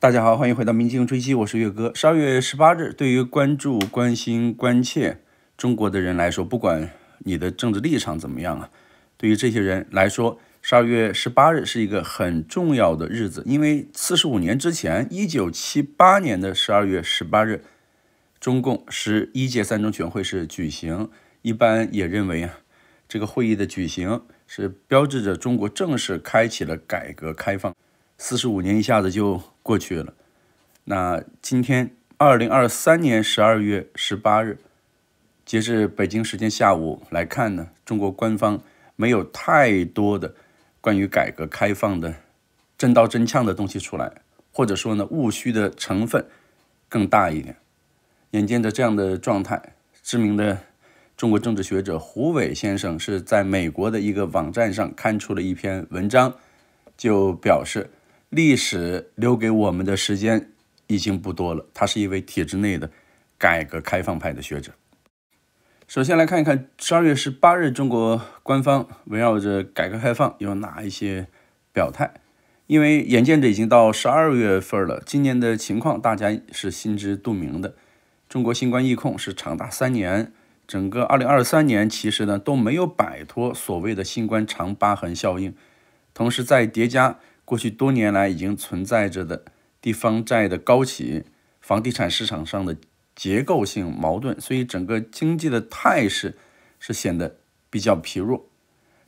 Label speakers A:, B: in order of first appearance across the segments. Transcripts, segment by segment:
A: 大家好，欢迎回到民进追击，我是岳哥。12月18日，对于关注、关心、关切中国的人来说，不管你的政治立场怎么样啊，对于这些人来说，12月18日是一个很重要的日子，因为45年之前，1978年的12月18日，中共11届三中全会是举行，一般也认为啊，这个会议的举行是标志着中国正式开启了改革开放。45年一下子就过去了。那今天2023年12月18日，截至北京时间下午来看呢，中国官方没有太多的关于改革开放的真刀真枪的东西出来，或者说呢，务虚的成分更大一点。眼见着这样的状态，知名的中国政治学者胡伟先生是在美国的一个网站上刊出了一篇文章，就表示历史留给我们的时间已经不多了。他是一位体制内的改革开放派的学者。首先来看一看12月18日中国官方围绕着改革开放有哪一些表态。因为眼见着已经到12月份了，今年的情况大家是心知肚明的。中国新冠疫控是长达3年，整个2023年其实呢都没有摆脱所谓的新冠长疤痕效应，同时再叠加过去多年来已经存在着的地方债的高企，房地产市场上的结构性矛盾，所以整个经济的态势是显得比较疲弱。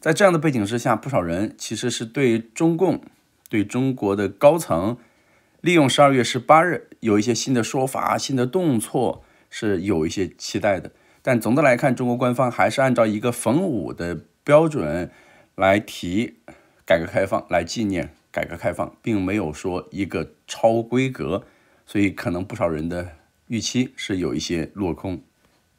A: 在这样的背景之下，不少人其实是对中共、对中国的高层利用12月18日有一些新的说法、新的动作是有一些期待的。但总的来看，中国官方还是按照一个逢5的标准来提改革开放，来纪念改革开放，并没有说一个超规格，所以可能不少人的预期是有一些落空。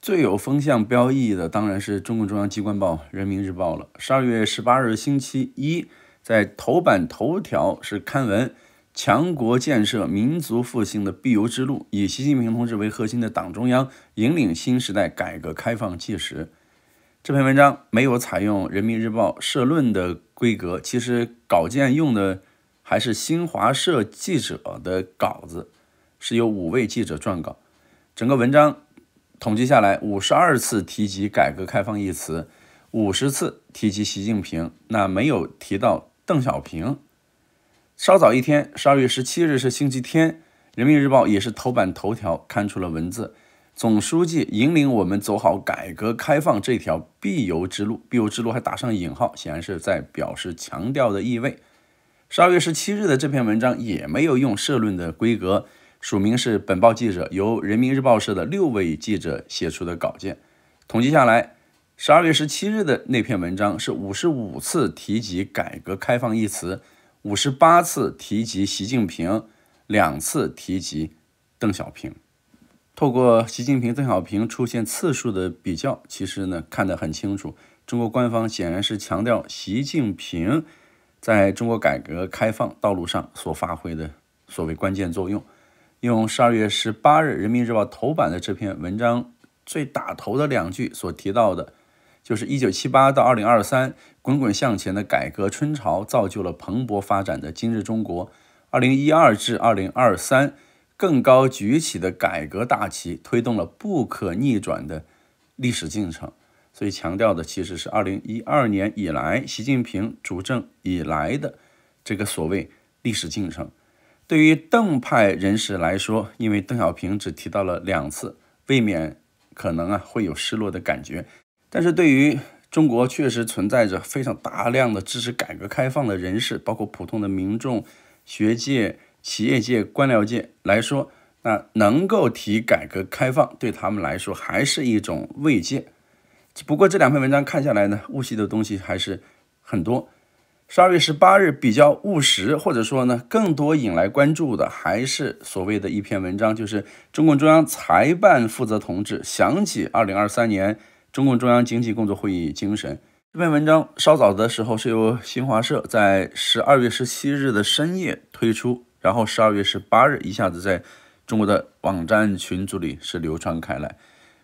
A: 最有风向标意义的当然是中共中央机关报《人民日报》了。12月18日星期一，在头版头条是刊文强国建设民族复兴的必由之路，以习近平同志为核心的党中央引领新时代改革开放纪实。这篇文章没有采用人民日报社论的规格，其实稿件用的还是新华社记者的稿子，是由5位记者撰稿。整个文章统计下来，52次提及改革开放一词，50次提及习近平，那没有提到邓小平。稍早一天，12月17日是星期天，人民日报也是头版头条刊出了文字，总书记引领我们走好改革开放这条必由之路，必由之路还打上引号，显然是在表示强调的意味。12月17日的这篇文章也没有用社论的规格，署名是本报记者，由人民日报社的6位记者写出的稿件。统计下来，12月17日的那篇文章是55次提及改革开放一词，58次提及习近平，2次提及邓小平。透过习近平、邓小平出现次数的比较，其实呢看得很清楚，中国官方显然是强调习近平在中国改革开放道路上所发挥的所谓关键作用。用12月18日人民日报头版的这篇文章最打头的2句所提到的，就是1978到2023滚滚向前的改革春潮，造就了蓬勃发展的今日中国；2012至2023更高举起的改革大旗，推动了不可逆转的历史进程。所以强调的其实是2012年以来习近平主政以来的这个所谓历史进程。对于邓派人士来说，因为邓小平只提到了2次，未免可能会有失落的感觉。但是对于中国确实存在着非常大量的支持改革开放的人士，包括普通的民众、学界、企业界、官僚界来说，那能够提改革开放对他们来说还是一种慰藉。不过这2篇文章看下来呢，务虚的东西还是很多。12月18日比较务实，或者说呢更多引来关注的还是所谓的一篇文章，就是中共中央财办负责同志想起2023年中共中央经济工作会议精神。这篇文章稍早的时候是由新华社在12月17日的深夜推出，然后12月18日一下子在中国的网站群组里是流传开来。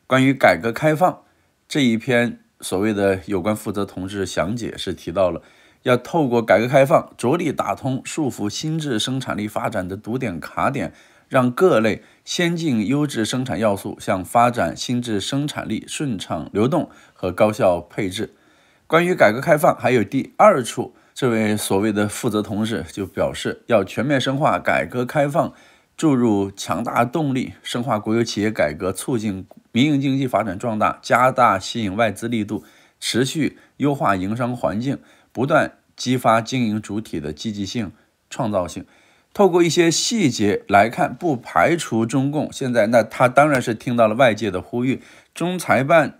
A: 关于改革开放这一篇所谓的有关负责同志详解是提到了要透过改革开放着力打通束缚新质生产力发展的堵点卡点，让各类先进优质生产要素向发展新质生产力顺畅流动和高效配置。关于改革开放还有第二处，这位所谓的负责同志就表示，要全面深化改革开放，注入强大动力，深化国有企业改革，促进民营经济发展壮大，加大吸引外资力度，持续优化营商环境，不断激发经营主体的积极性、创造性。透过一些细节来看，不排除中共现在他当然是听到了外界的呼吁，中财办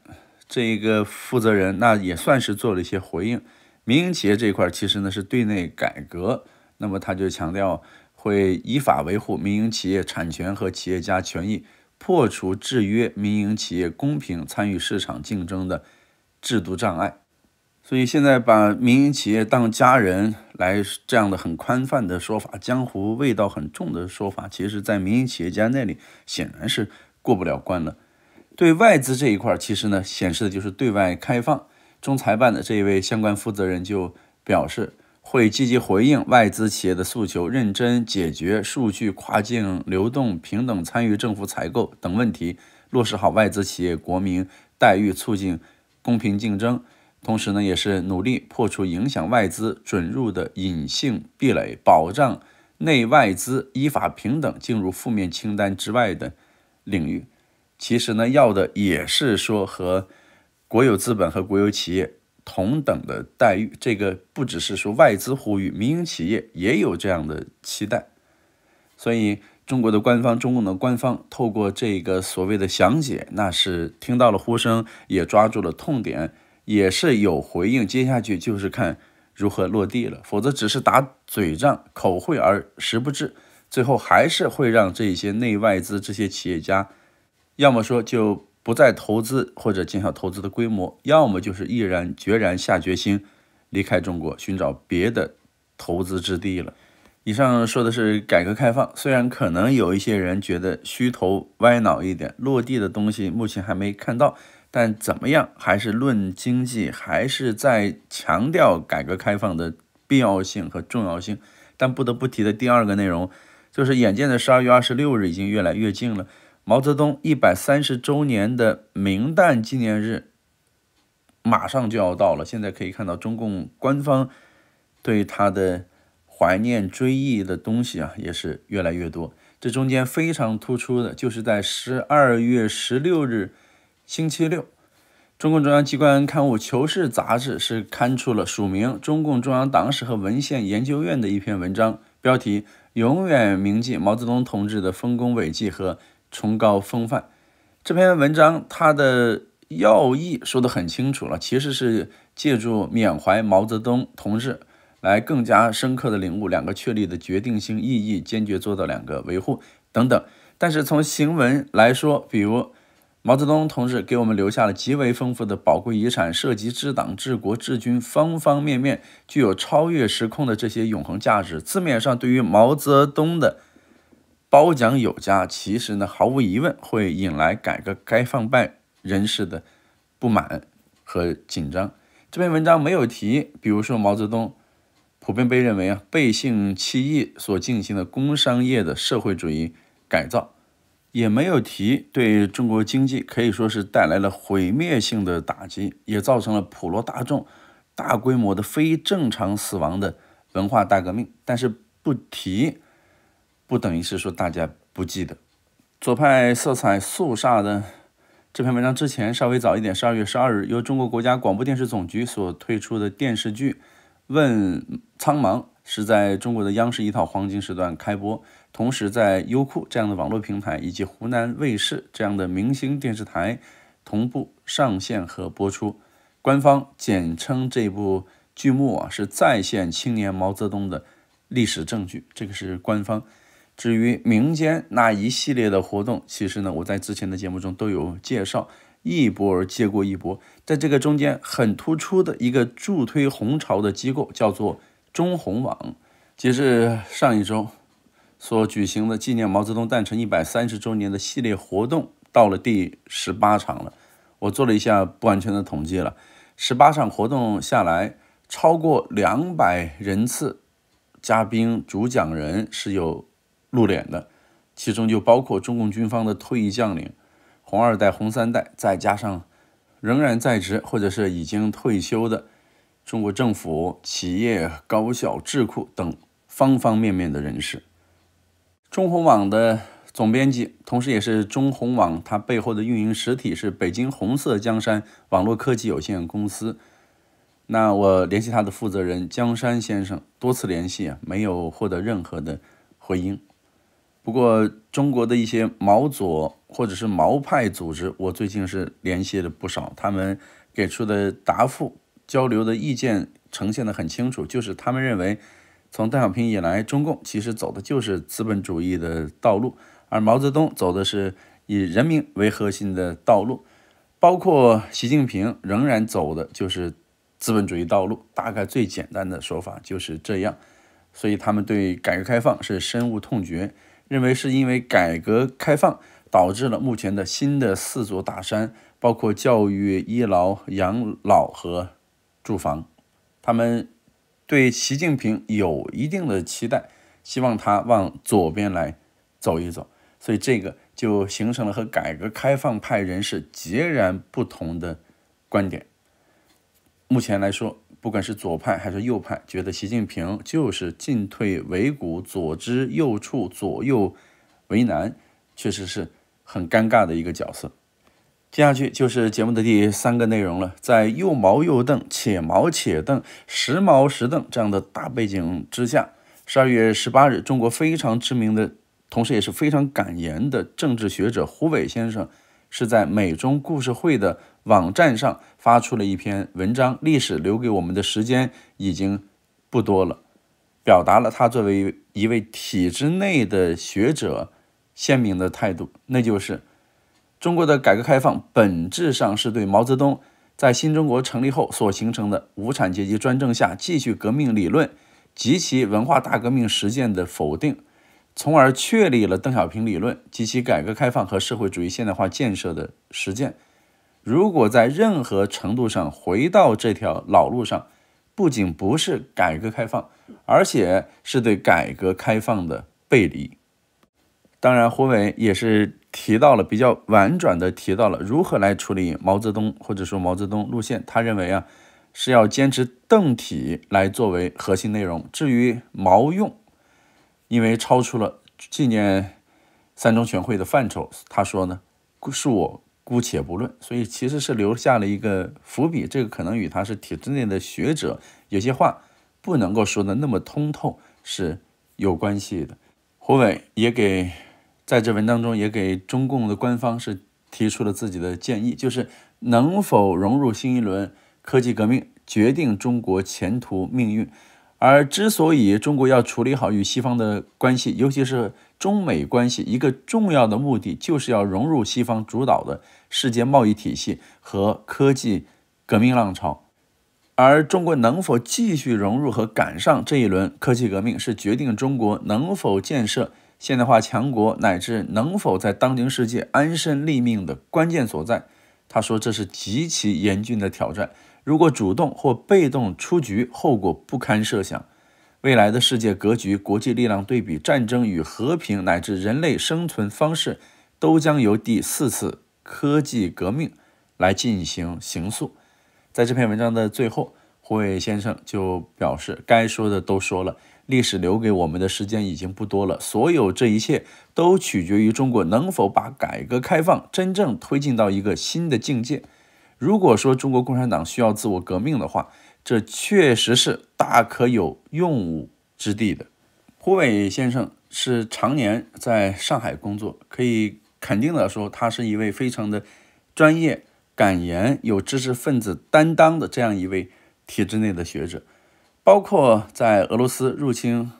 A: 这个负责人那也算是做了一些回应。民营企业这一块其实呢是对内改革，那么他就强调会依法维护民营企业产权和企业家权益，破除制约民营企业公平参与市场竞争的制度障碍。所以现在把民营企业当家人来这样的很宽泛的说法，江湖味道很重的说法，其实在民营企业家那里显然是过不了关了。对外资这一块，其实呢显示的就是对外开放。中财办的这一位相关负责人就表示，会积极回应外资企业的诉求，认真解决数据跨境流动、平等参与政府采购等问题，落实好外资企业国民待遇，促进公平竞争。同时呢，也是努力破除影响外资准入的隐性壁垒，保障内外资依法平等进入负面清单之外的领域。其实呢，要的也是说和国有资本和国有企业同等的待遇，这个不只是说外资呼吁，民营企业也有这样的期待。所以中国的官方，中共的官方透过这个所谓的详解，那是听到了呼声，也抓住了痛点，也是有回应，接下去就是看如何落地了，否则只是打嘴仗、口惠而实不至，最后还是会让这些内外资这些企业家，要么说就不再投资或者减小投资的规模，要么就是毅然决然下决心离开中国，寻找别的投资之地了。以上说的是改革开放，虽然可能有一些人觉得虚头歪脑一点，落地的东西目前还没看到，但怎么样还是论经济，还是在强调改革开放的必要性和重要性。但不得不提的第二个内容，就是眼见的12月26日已经越来越近了，毛泽东130周年的明旦纪念日马上就要到了。现在可以看到中共官方对他的怀念追忆的东西也是越来越多。这中间非常突出的就是在12月16日星期六，中共中央机关刊物《求是》杂志是刊出了署名中共中央党史和文献研究院的一篇文章，标题永远铭记毛泽东同志的丰功伟绩和崇高风范。这篇文章它的要义说得很清楚了，其实是借助缅怀毛泽东同志来更加深刻的领悟两个确立的决定性意义，坚决做到两个维护等等。但是从行文来说，比如毛泽东同志给我们留下了极为丰富的宝贵遗产，涉及治党治国治军方方面面，具有超越时空的这些永恒价值。字面上对于毛泽东的褒奖有加，其实呢毫无疑问会引来改革开放派人士的不满和紧张。这篇文章没有提比如说毛泽东普遍被认为背信弃义所进行的工商业的社会主义改造，也没有提对中国经济可以说是带来了毁灭性的打击，也造成了普罗大众大规模的非正常死亡的文化大革命。但是不提不等于是说大家不记得。左派色彩肃杀的这篇文章之前稍微早一点，12月12日由中国国家广播电视总局所推出的电视剧《问苍茫》是在中国的央视一套黄金时段开播，同时在优酷这样的网络平台以及湖南卫视这样的明星电视台同步上线和播出。官方简称这部剧目是再现青年毛泽东的历史证据，这个是官方。至于民间那一系列的活动，其实呢我在之前的节目中都有介绍，一波而接过一波。在这个中间很突出的一个助推红潮的机构叫做中红网，截至上一周所举行的纪念毛泽东诞辰130周年的系列活动到了第18场了。我做了一下不完全的统计了，18场活动下来，超过200人次嘉宾主讲人是有露脸的，其中就包括中共军方的退役将领、红二代、红三代，再加上仍然在职或者是已经退休的中国政府、企业、高校、智库等方方面面的人士。中红网的总编辑，同时也是中红网它背后的运营实体是北京红色江山网络科技有限公司。那我联系他的负责人江山先生，多次联系没有获得任何的回应。不过中国的一些毛左或者是毛派组织，我最近是联系了不少，他们给出的答复、交流的意见呈现得很清楚，就是他们认为从邓小平以来，中共其实走的就是资本主义的道路，而毛泽东走的是以人民为核心的道路，包括习近平仍然走的就是资本主义道路，大概最简单的说法就是这样。所以他们对改革开放是深恶痛绝，认为是因为改革开放导致了目前的新的4座大山，包括教育、医疗、养老和住房。他们对习近平有一定的期待，希望他往左边来走一走，所以这个就形成了和改革开放派人士截然不同的观点。目前来说，不管是左派还是右派，觉得习近平就是进退维谷、左支右绌、左右为难，确实是很尴尬的一个角色。接下去就是节目的第3个内容了。在又毛又瞪、且毛且瞪、时毛时瞪这样的大背景之下，12月18日，中国非常知名的，同时也是非常敢言的政治学者胡伟先生，是在美中故事会的网站上发出了一篇文章，历史留给我们的时间已经不多了，表达了他作为一位体制内的学者鲜明的态度，那就是中国的改革开放本质上是对毛泽东在新中国成立后所形成的无产阶级专政下继续革命理论及其文化大革命实践的否定，从而确立了邓小平理论及其改革开放和社会主义现代化建设的实践。如果在任何程度上回到这条老路上，不仅不是改革开放，而且是对改革开放的背离。当然，胡伟也是提到了比较婉转的提到了如何来处理毛泽东或者说毛泽东路线。他认为是要坚持邓体来作为核心内容。至于毛用，因为超出了纪念3中全会的范畴，他说呢，恕我姑且不论，所以其实是留下了一个伏笔。这个可能与他是体制内的学者，有些话不能够说的那么通透是有关系的。胡伟也在这文章中也给中共的官方是提出了自己的建议，就是能否融入新一轮科技革命，决定中国前途命运。而之所以中国要处理好与西方的关系，尤其是中美关系，一个重要的目的就是要融入西方主导的世界贸易体系和科技革命浪潮。而中国能否继续融入和赶上这一轮科技革命，是决定中国能否建设现代化强国，乃至能否在当今世界安身立命的关键所在。他说这是极其严峻的挑战，如果主动或被动出局，后果不堪设想。未来的世界格局、国际力量对比、战争与和平，乃至人类生存方式，都将由第4次科技革命来进行形塑。在这篇文章的最后，胡伟先生就表示，该说的都说了，历史留给我们的时间已经不多了，所有这一切都取决于中国能否把改革开放真正推进到一个新的境界。如果说中国共产党需要自我革命的话，这确实是大可有用武之地的。胡伟先生是常年在上海工作，可以肯定的说，他是一位非常的专业、敢言、有知识分子担当的这样一位体制内的学者。包括在俄罗斯入侵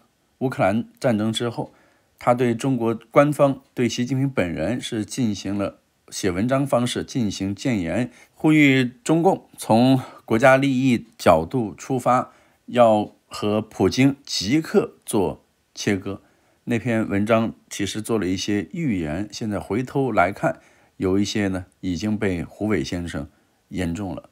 A: 乌克兰战争之后，他对中国官方、对习近平本人是进行了写文章方式进行谏言，呼吁中共从国家利益角度出发，要和普京即刻做切割。那篇文章其实做了一些预言，现在回头来看，有一些呢已经被胡伟先生言中了。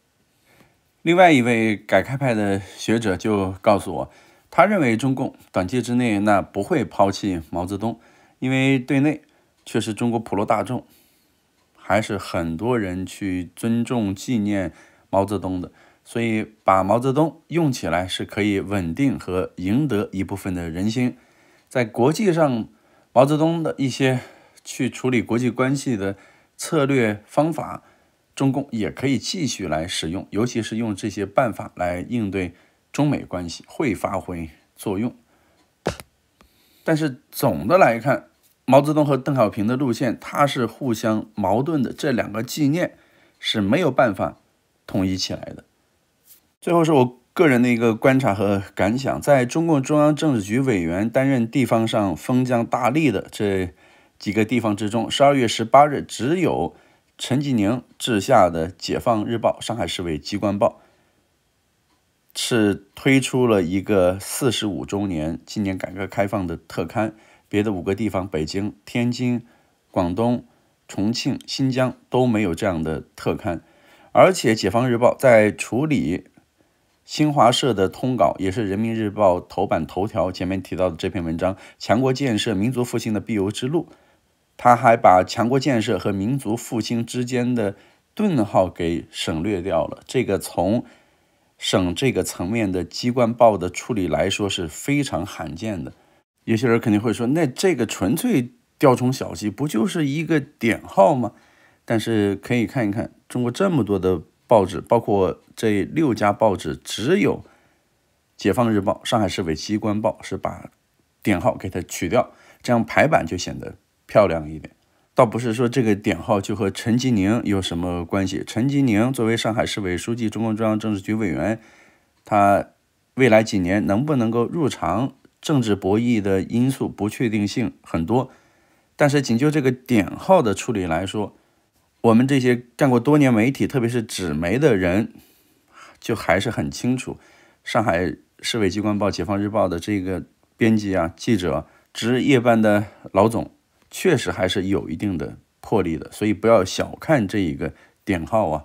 A: 另外一位改开派的学者就告诉我，他认为中共短期之内那不会抛弃毛泽东，因为对内确实中国普罗大众还是很多人去尊重纪念毛泽东的，所以把毛泽东用起来是可以稳定和赢得一部分的人心。在国际上，毛泽东的一些去处理国际关系的策略方法，中共也可以继续来使用，尤其是用这些办法来应对中美关系会发挥作用。但是总的来看，毛泽东和邓小平的路线它是互相矛盾的，这两个纪念是没有办法统一起来的。最后是我个人的一个观察和感想，在中共中央政治局委员担任地方上封疆大吏的这几个地方之中，12月18日只有陈吉宁治下的《解放日报》上海市委机关报是推出了一个45周年纪念改革开放的特刊，别的5个地方北京、天津、广东、重庆、新疆都没有这样的特刊。而且《解放日报》在处理新华社的通稿，也是人民日报头版头条前面提到的这篇文章强国建设民族复兴的必由之路，他还把强国建设和民族复兴之间的顿号给省略掉了，这个从省这个层面的机关报的处理来说是非常罕见的。有些人肯定会说，那这个纯粹雕虫小技，不就是一个点号吗？但是可以看一看中国这么多的报纸，包括这6家报纸，只有解放日报、上海市委机关报是把点号给它取掉，这样排版就显得漂亮一点。倒不是说这个点号就和陈吉宁有什么关系。陈吉宁作为上海市委书记、中共中央政治局委员，他未来几年能不能够入常，政治博弈的因素不确定性很多。但是仅就这个点号的处理来说，我们这些干过多年媒体，特别是纸媒的人，就还是很清楚，上海市委机关报、解放日报的这个编辑啊、记者、值夜班的老总，确实还是有一定的魄力的，所以不要小看这一个点号啊。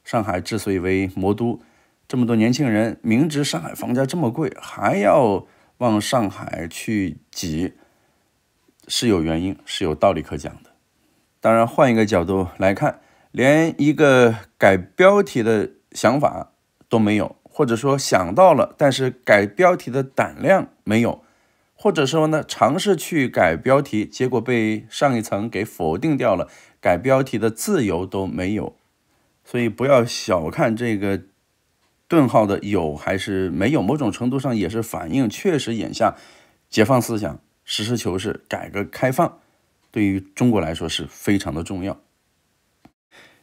A: 上海之所以为魔都，这么多年轻人明知上海房价这么贵，还要往上海去挤，是有原因，是有道理可讲的。当然，换一个角度来看，连一个改标题的想法都没有，或者说想到了，但是改标题的胆量没有，或者说呢，尝试去改标题，结果被上一层给否定掉了，改标题的自由都没有。所以不要小看这个顿号的有还是没有，某种程度上也是反映确实眼下解放思想、实事求是、改革开放对于中国来说是非常的重要。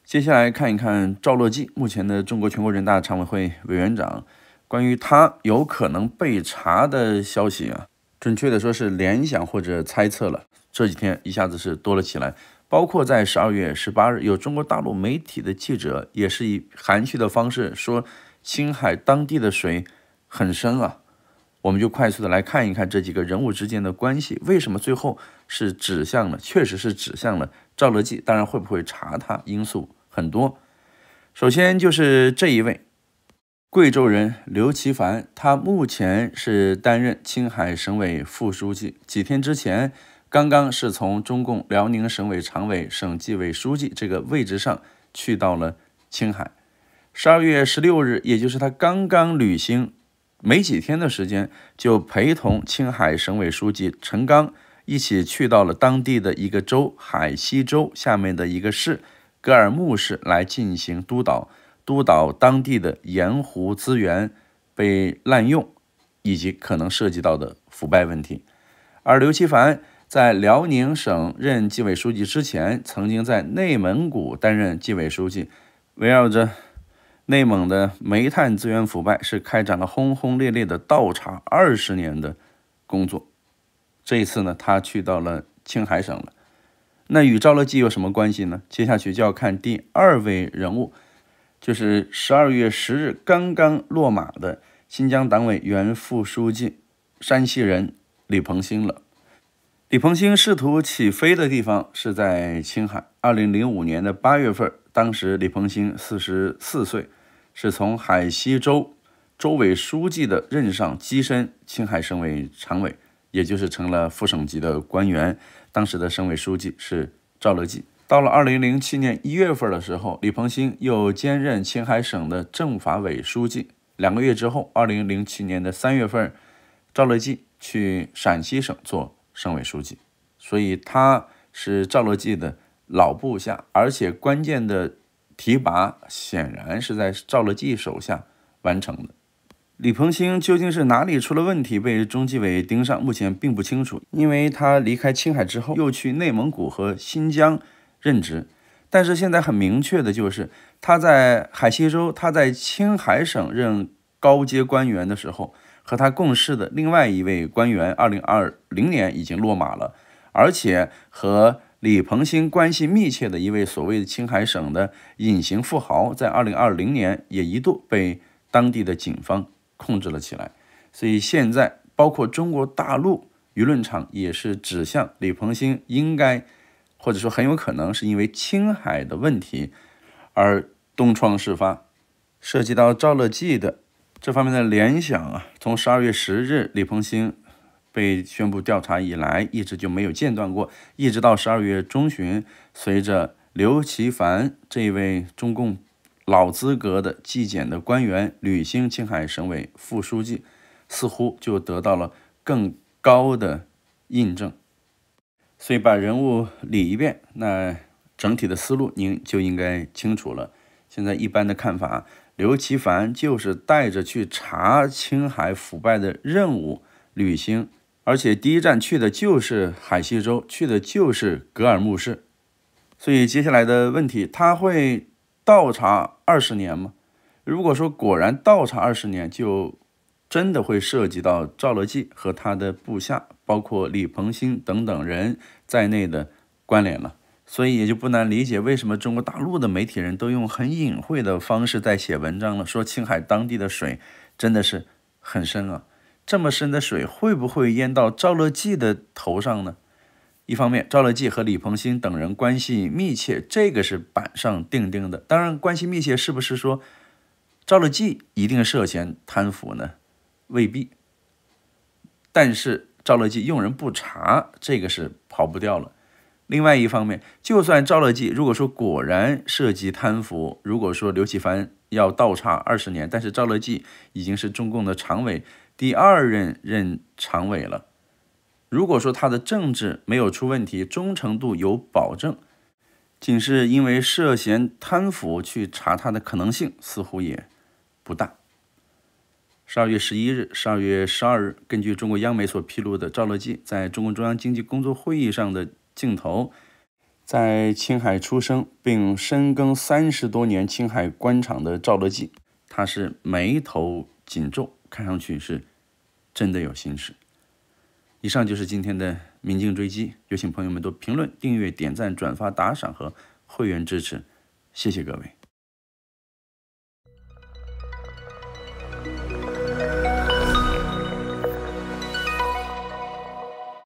A: 接下来看一看赵乐际，目前的中国全国人大常委会委员长，关于他有可能被查的消息啊，准确的说是联想或者猜测了，这几天一下子是多了起来。包括在12月18日，有中国大陆媒体的记者也是以含蓄的方式说，青海当地的水很深啊。我们就快速的来看一看这几个人物之间的关系，为什么最后是指向了，确实是指向了赵乐际，当然会不会查他因素很多。首先就是这一位贵州人刘奇帆，他目前是担任青海省委副书记，几天之前刚刚是从中共辽宁省委常委、省纪委书记这个位置上去到了青海。12月16日，也就是他刚刚履行没几天的时间，就陪同青海省委书记陈刚一起去到了当地的一个州海西州下面的一个市格尔木市来进行督导当地的盐湖资源被滥用以及可能涉及到的腐败问题。而刘奇帆在辽宁省任纪委书记之前，曾经在内蒙古担任纪委书记，围绕着内蒙的煤炭资源腐败是开展了轰轰烈烈的倒查20年的工作。这一次呢，他去到了青海省了。那与赵乐际有什么关系呢？接下去就要看第2位人物，就是12月10日刚刚落马的新疆党委原副书记山西人李鹏兴了。李鹏兴试图起飞的地方是在青海。2005年的8月份，当时李鹏兴44岁，是从海西州州委书记的任上跻身青海省委常委，也就是成了副省级的官员。当时的省委书记是赵乐际。到了2007年1月份的时候，李鹏兴又兼任青海省的政法委书记。2个月之后，2007年的3月份，赵乐际去陕西省做省委书记，所以他是赵乐际的老部下，而且关键的提拔显然是在赵乐际手下完成的。李鹏兴究竟是哪里出了问题被中纪委盯上，目前并不清楚，因为他离开青海之后又去内蒙古和新疆任职。但是现在很明确的就是，他在海西州，他在青海省任高阶官员的时候，和他共事的另外一位官员2020年已经落马了，而且和李鹏兴关系密切的一位所谓的青海省的隐形富豪，在2020年也一度被当地的警方控制了起来。所以现在包括中国大陆舆论场也是指向李鹏兴应该，或者说很有可能是因为青海的问题而东窗事发。涉及到赵乐际的这方面的联想啊，从12月10日李鹏兴被宣布调查以来，一直就没有间断过，一直到12月中旬，随着刘奇帆这位中共老资格的纪检的官员履新青海省委副书记，似乎就得到了更高的印证。所以把人物理一遍，那整体的思路您就应该清楚了。现在一般的看法，刘奇帆就是带着去查青海腐败的任务履行，而且第一站去的就是海西州，去的就是格尔木市。所以接下来的问题，他会倒查20年吗？如果说果然倒查20年，就真的会涉及到赵乐际和他的部下，包括李鹏兴等等人在内的关联了。所以也就不难理解为什么中国大陆的媒体人都用很隐晦的方式在写文章了，说青海当地的水真的是很深啊，这么深的水会不会淹到赵乐际的头上呢？一方面，赵乐际和李鹏兴等人关系密切，这个是板上钉钉的。当然，关系密切是不是说赵乐际一定涉嫌贪腐呢？未必。但是赵乐际用人不查，这个是跑不掉了。另外一方面，就算赵乐际如果说果然涉及贪腐，如果说刘奇帆要倒查20年，但是赵乐际已经是中共的常委第2任常委了。如果说他的政治没有出问题，忠诚度有保证，仅是因为涉嫌贪腐去查他的可能性似乎也不大。12月11日、12月12日，根据中国央媒所披露的，赵乐际在中共中央经济工作会议上的镜头，在青海出生并深耕30多年青海官场的赵乐际，他是眉头紧皱，看上去是真的有心事。以上就是今天的民镜追击，有请朋友们多评论、订阅、点赞、转发、打赏和会员支持，谢谢各位。